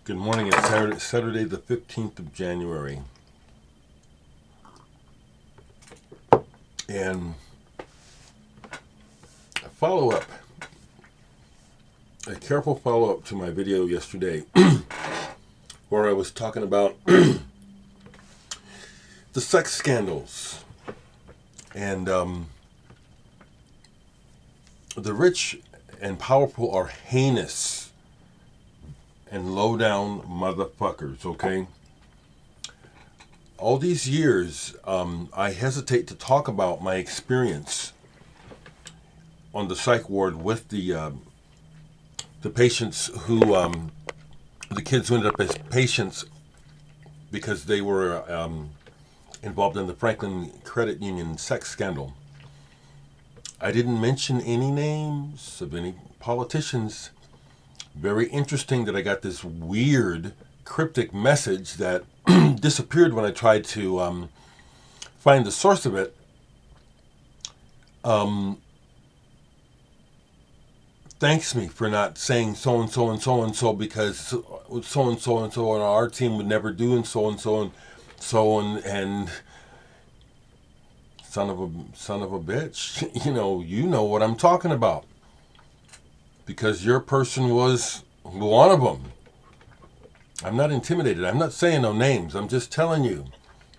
Good morning. It's Saturday the 15th of January. And a careful follow-up to my video yesterday where I was talking about the sex scandals. And the rich and powerful are heinous and low-down motherfuckers, okay? All these years, I hesitate to talk about my experience on the psych ward with the patients who, the kids who ended up as patients because they were involved in the Franklin Credit Union sex scandal. I didn't mention any names of any politicians. Very interesting that I got this weird cryptic message that disappeared when I tried to find the source of it. Thanks me for not saying so and so and so and so because so and so and so on our team would never do and so and so and so and son of a bitch. You know what I'm talking about because your person was one of them. I'm not intimidated. I'm not saying no names. I'm just telling you.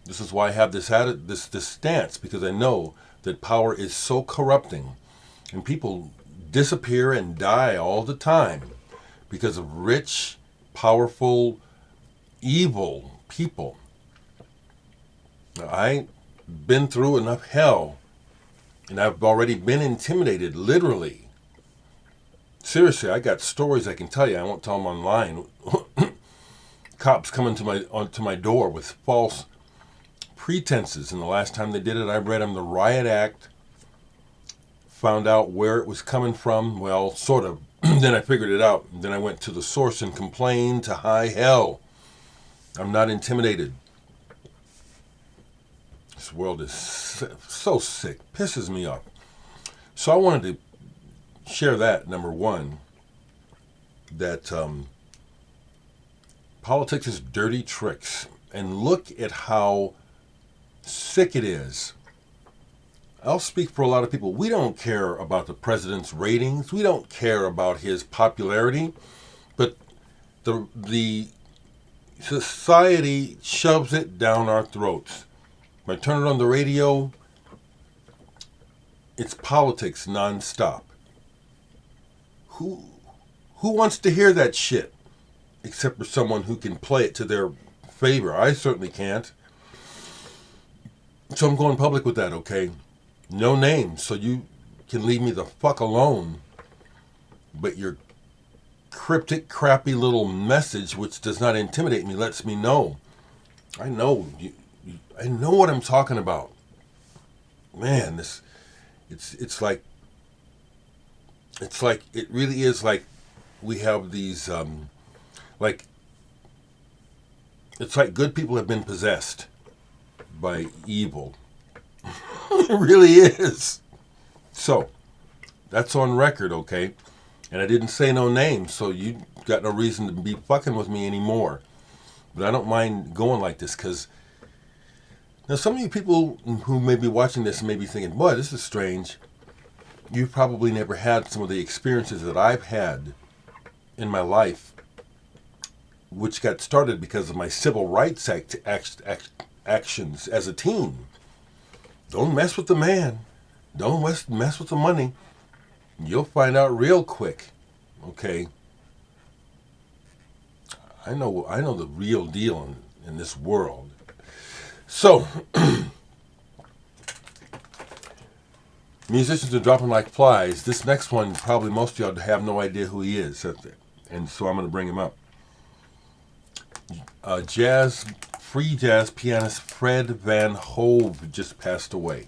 This is why I have this stance, because I know that power is so corrupting and people disappear and die all the time because of rich, powerful, evil people. I've been through enough hell and I've already been intimidated, literally. Seriously, I got stories I can tell you. I won't tell them online. Cops coming to my door with false pretenses, and the last time they did it, I read them the Riot Act, found out where it was coming from, well, sort of. Then I figured it out. Then I went to the source and complained to high hell. I'm not intimidated. This world is so sick, pisses me off. So I wanted to share that, number one, that politics is dirty tricks. And look at how sick it is. I'll speak for a lot of people. We don't care about the president's ratings. We don't care about his popularity. But the society shoves it down our throats. When I turn it on the radio, it's politics nonstop. Who wants to hear that shit? Except for someone who can play it to their favor. I certainly can't. So I'm going public with that, okay? No names, so you can leave me the fuck alone. But your cryptic, crappy little message, which does not intimidate me, lets me know. I know what I'm talking about. Man, it's like it really is like we have these it's like good people have been possessed by evil. It really is. So that's on record, okay? And I didn't say no names, so you got no reason to be fucking with me anymore. But I don't mind going like this, because now some of you people who may be watching this may be thinking, boy, this is strange. You've probably never had some of the experiences that I've had in my life, which got started because of my civil rights actions as a teen. Don't mess with the man. Don't mess with the money. You'll find out real quick. Okay? I know the real deal in this world. So, musicians are dropping like flies. This next one, probably most of y'all have no idea who he is. And so I'm going to bring him up. Free jazz pianist Fred Van Hove just passed away.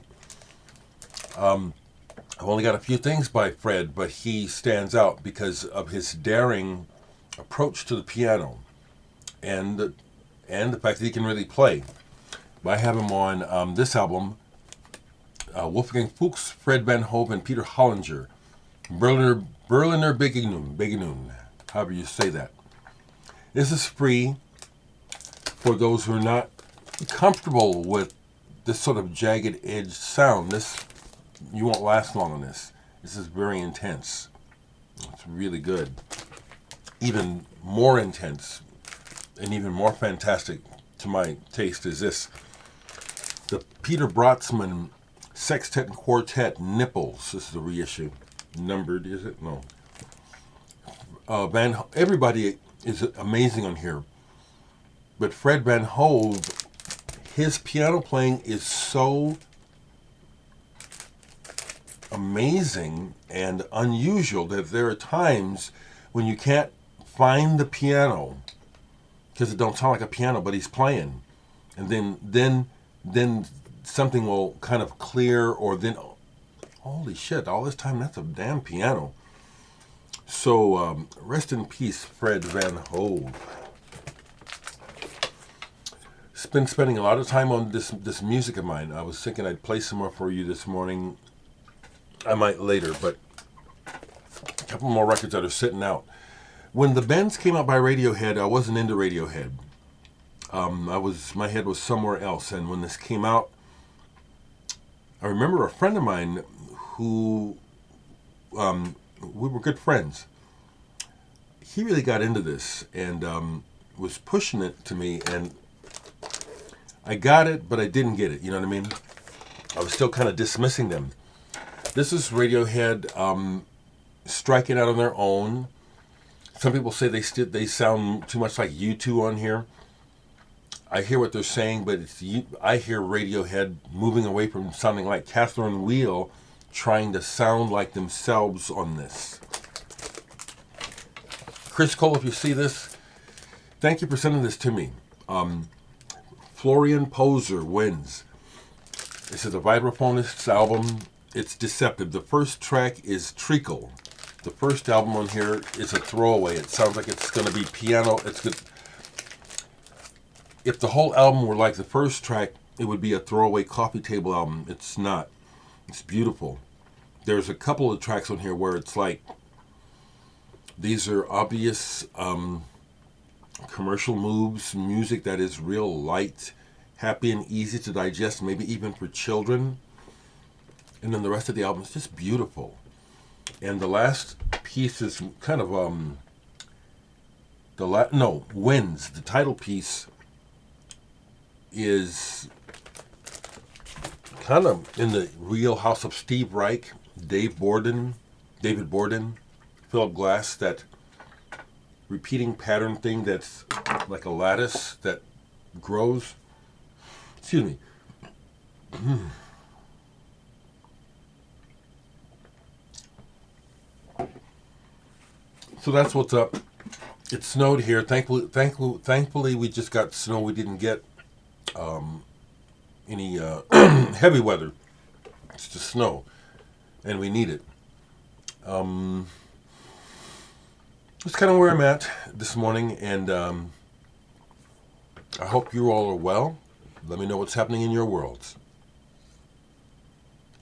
I've only got a few things by Fred, but he stands out because of his daring approach to the piano and the fact that he can really play. I have him on this album, Wolfgang Fuchs, Fred Van Hove, and Peter Hollinger. Berliner Begegnung, however you say that. This is free for those who are not comfortable with this sort of jagged edge sound. You won't last long on this. This is very intense. It's really good. Even more intense and even more fantastic to my taste is this. The Peter Brotzmann Sextet and Quartet Nipples. This is the reissue. Numbered, is it? No. Everybody is amazing on here. But Fred Van Hove, his piano playing is so amazing and unusual that there are times when you can't find the piano because it don't sound like a piano, but he's playing, and then something will kind of clear, or then holy shit! All this time that's a damn piano. So rest in peace, Fred Van Hove. Been spending a lot of time on this music of mine. I was thinking I'd play some more for you this morning. I might later, but a couple more records that are sitting out. When the bands came out by Radiohead, I wasn't into Radiohead. My head was somewhere else, and when this came out, I remember a friend of mine who we were good friends. He really got into this and was pushing it to me, and I got it, but I didn't get it. You know what I mean? I was still kind of dismissing them. This is Radiohead striking out on their own. Some people say they sound too much like U2 on here. I hear what they're saying, but I hear Radiohead moving away from sounding like Catherine Wheel, trying to sound like themselves on this. Chris Cole, if you see this, thank you for sending this to me. Florian Poser wins. This is a vibraphonist's album. It's deceptive. The first track is Treacle. The first album on here is a throwaway. It sounds like it's going to be piano. It's good. If the whole album were like the first track, it would be a throwaway coffee table album. It's not. It's beautiful. There's a couple of tracks on here where it's like, these are obvious commercial moves, music that is real light, happy and easy to digest, maybe even for children. And then the rest of the album is just beautiful. And the last piece is kind of Winds. The title piece is kind of in the wheelhouse of Steve Reich, David Borden, Philip Glass, that repeating pattern thing that's like a lattice that grows. Excuse me. So that's what's up. It snowed here. Thankfully, we just got snow. We didn't get any heavy weather. It's just snow, and we need it. That's kind of where I'm at this morning, and I hope you all are well. Let me know what's happening in your worlds.